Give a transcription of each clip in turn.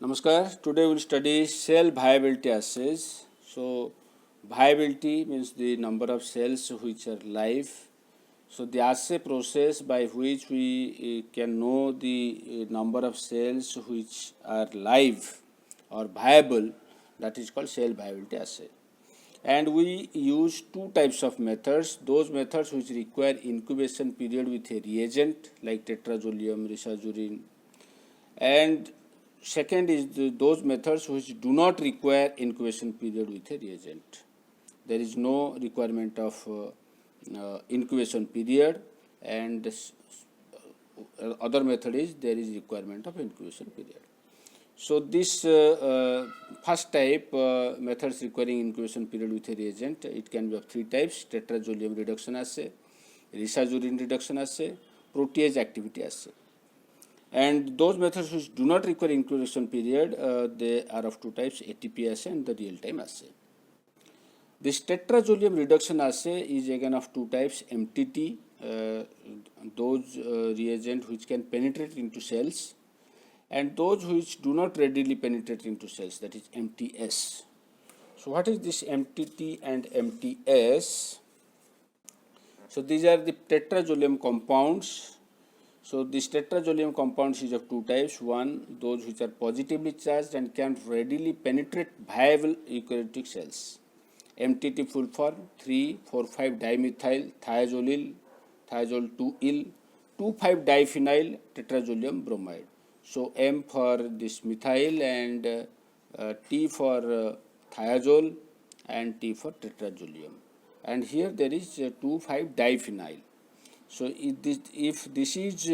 Namaskar. Today we will study cell viability assays. So, viability means the number of cells which are live. So, the assay process by which we can know the number of cells which are live or viable, that is called cell viability assay. And we use two types of methods. Those methods which require incubation period with a reagent like tetrazolium, Resazurin, and second is those methods which do not require incubation period with a reagent. There is no requirement of incubation period, and other method is there is requirement of incubation period. So this first type methods requiring incubation period with a reagent, it can be of three types: tetrazolium reduction assay, Resazurin reduction assay, protease activity assay. And those methods which do not require incubation period, they are of two types: ATP assay and the real-time assay. This tetrazolium reduction assay is again of two types: MTT, those reagent which can penetrate into cells, and those which do not readily penetrate into cells, that is MTS. So what is this MTT and MTS? So these are the tetrazolium compounds. So this tetrazolium compounds is of two types. One, those which are positively charged and can readily penetrate viable eukaryotic cells. MTT full form 3,4,5-dimethyl thiazolil, thiazol 2-il, 2,5-diphenyl tetrazolium bromide. So M for this methyl and T for thiazol and T for tetrazolium. And here there is 2,5-diphenyl. So if this is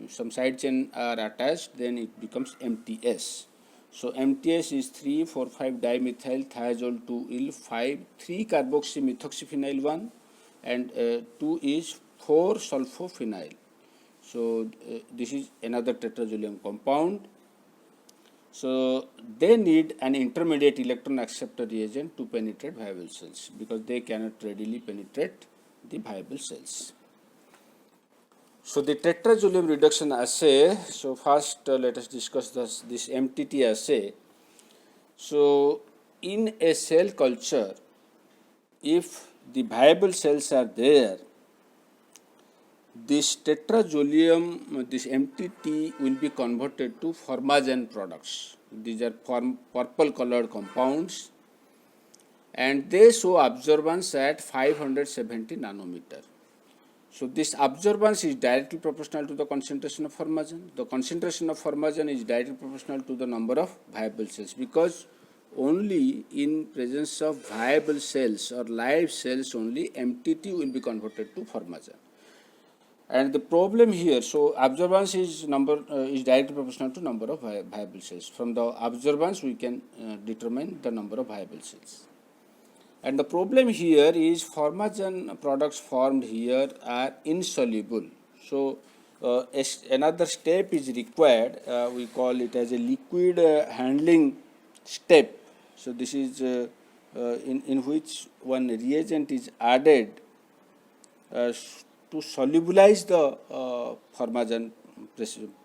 some side chain are attached, then it becomes MTS. So MTS is 3,4,5-dimethyl thiazol 2-il 5,3-carboxymethoxyphenyl 1 and 2 is 4-sulfophenyl. So this is another tetrazolium compound. So they need an intermediate electron acceptor reagent to penetrate viable cells because they cannot readily penetrate the viable cells. So the tetrazolium reduction assay. So first let us discuss this MTT assay. So in a cell culture, if the viable cells are there, this tetrazolium, this MTT will be converted to formagen products. These are purple colored compounds, and they show absorbance at 570 nanometer. So this absorbance is directly proportional to the concentration of formagen. The concentration of formagen is directly proportional to the number of viable cells, because only in presence of viable cells or live cells only MTT will be converted to formagen. And the problem here, so absorbance is directly proportional to number of viable cells. From the absorbance we can determine the number of viable cells. And the problem here is formagen products formed here are insoluble. So another step is required. We call it as a liquid handling step. So this is in which one reagent is added to solubilize the formagen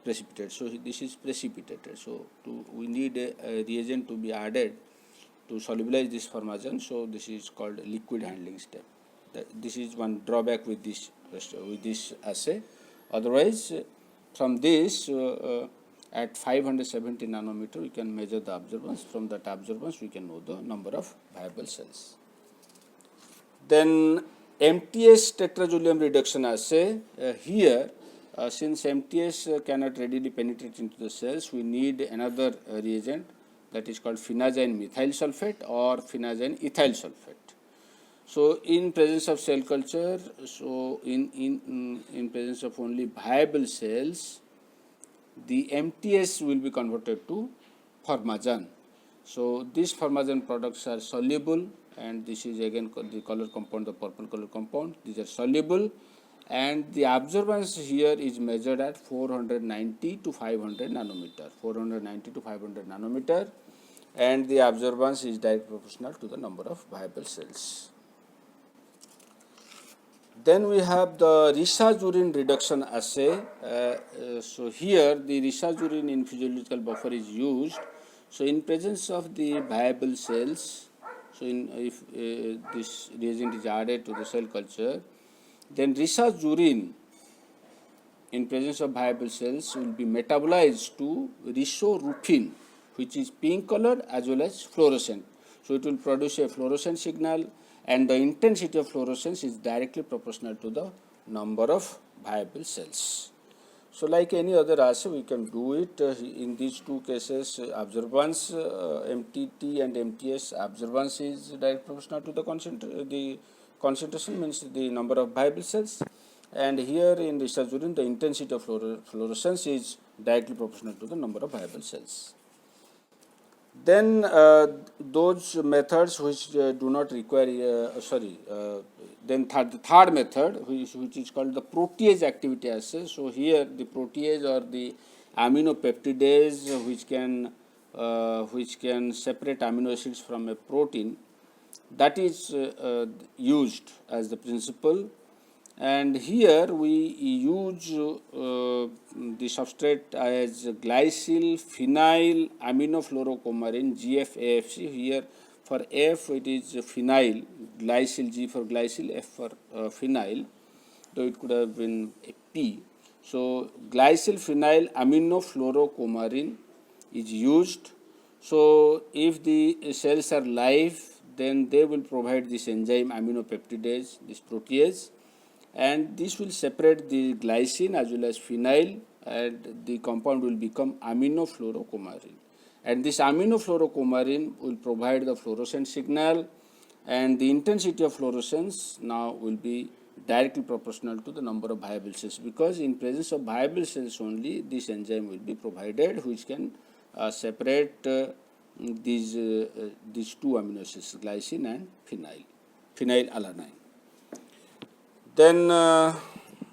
precipitate. So this is precipitated. So we need a reagent to be added to solubilize this formagen. So this is called liquid handling step. This is one drawback with this assay. Otherwise, from this at 570 nanometer we can measure the absorbance. From that absorbance we can know the number of viable cells. Then MTS tetrazolium reduction assay. Here since MTS cannot readily penetrate into the cells, we need another reagent, that is called phenazyne methyl sulfate or phenazyne ethyl sulfate. So in presence of cell culture, so in presence of only viable cells, the MTS will be converted to formagen. So these formagen products are soluble, and this is again the color compound, the purple color compound. These are soluble, and the absorbance here is measured at 490 to 500 nanometer. 490 to 500 nanometer, and the absorbance is directly proportional to the number of viable cells. Then we have the Resazurin Reduction Assay. So here the Resazurin in physiological buffer is used. So in presence of the viable cells, so if this reagent is added to the cell culture, then Resazurin in presence of viable cells will be metabolized to Resorupin, which is pink colored as well as fluorescent. So it will produce a fluorescent signal, and the intensity of fluorescence is directly proportional to the number of viable cells. So like any other assay, we can do it. In these two cases, observance, MTT and MTS observance is directly proportional to the concentration means the number of viable cells, and here in Resazurin the intensity of fluorescence is directly proportional to the number of viable cells. Then those methods which do not require, then the third method which is called the protease activity assay. So here the protease or the aminopeptidase which can separate amino acids from a protein, that is used as the principle. And here we use the substrate as glycyl phenyl aminofluorocoumarin GFAFC. Here for F it is phenyl, glycyl, G for glycyl, F for phenyl, though it could have been a P. So glycyl phenyl aminofluorocoumarin is used. So if the cells are live, then they will provide this enzyme aminopeptidase, this protease, and this will separate the glycine as well as phenyl, and the compound will become aminofluorocoumarin. And this aminofluorocoumarin will provide the fluorescent signal, and the intensity of fluorescence now will be directly proportional to the number of viable cells, because in presence of viable cells only this enzyme will be provided which can separate these two amino acids, glycine and phenylalanine. Then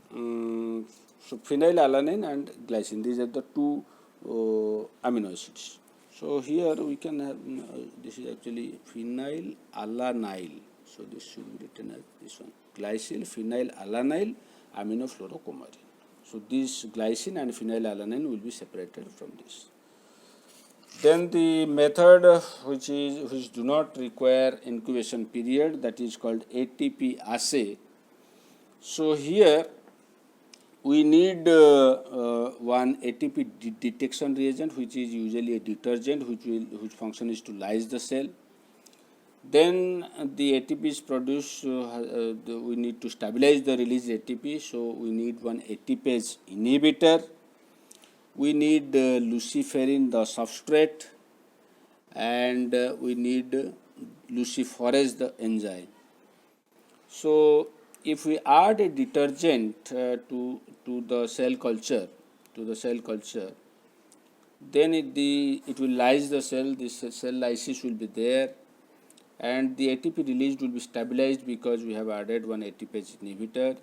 so phenylalanine and glycine, these are the two amino acids. So here we can have this is actually phenylalanyl. So this should be written as this one, glycyl phenylalanyl aminofluorocoumarin. So this glycine and phenylalanine will be separated from this. Then the method which do not require incubation period, that is called ATP assay. So here we need one ATP detection reagent, which is usually a detergent whose function is to lyse the cell. Then the ATP is produced, we need to stabilize the released ATP, so we need one ATPase inhibitor. We need luciferin, the substrate, and we need luciferase, the enzyme. So if we add a detergent to the cell culture, then it will lyse the cell. This cell lysis will be there, and the ATP released will be stabilized because we have added one ATPase inhibitor.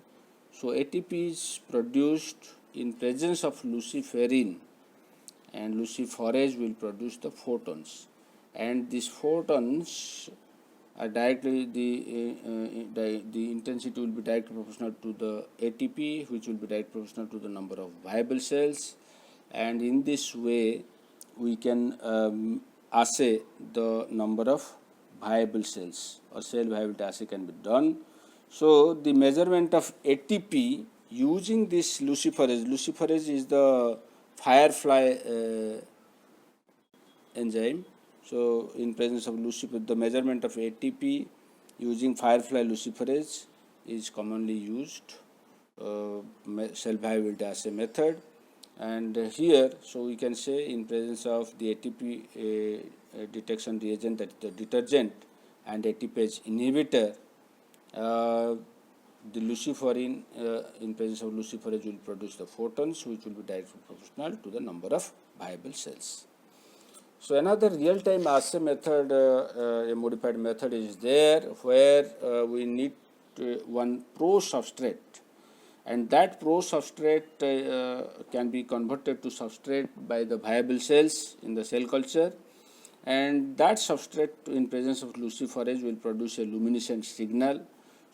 So ATP is produced in presence of luciferin, and luciferase will produce the photons, and these photons are directly the intensity will be directly proportional to the ATP, which will be directly proportional to the number of viable cells, and in this way we can assay the number of viable cells, or cell viability assay can be done. So the measurement of ATP using this luciferase is the firefly enzyme. So in presence of the measurement of ATP using firefly luciferase is commonly used cell viability assay method. And here, so we can say in presence of the ATP detection reagent, that is the detergent, and ATPase inhibitor, the luciferin in presence of luciferase will produce the photons, which will be directly proportional to the number of viable cells. So another real-time assay method, a modified method is there, where we need one pro-substrate, and that pro-substrate can be converted to substrate by the viable cells in the cell culture, and that substrate in presence of luciferase will produce a luminescent signal.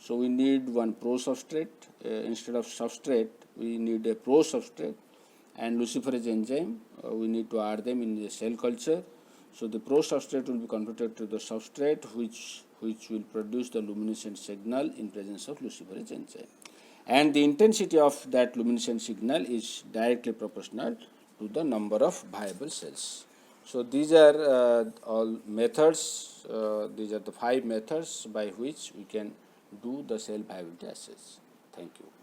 So we need one pro-substrate. Instead of substrate, we need a pro-substrate, and luciferase enzyme. We need to add them in the cell culture. So the pro-substrate will be converted to the substrate, which will produce the luminescent signal in presence of luciferase enzyme. And the intensity of that luminescent signal is directly proportional to the number of viable cells. So these are all methods. These are the 5 methods by which we can do the cell viability assays. Thank you.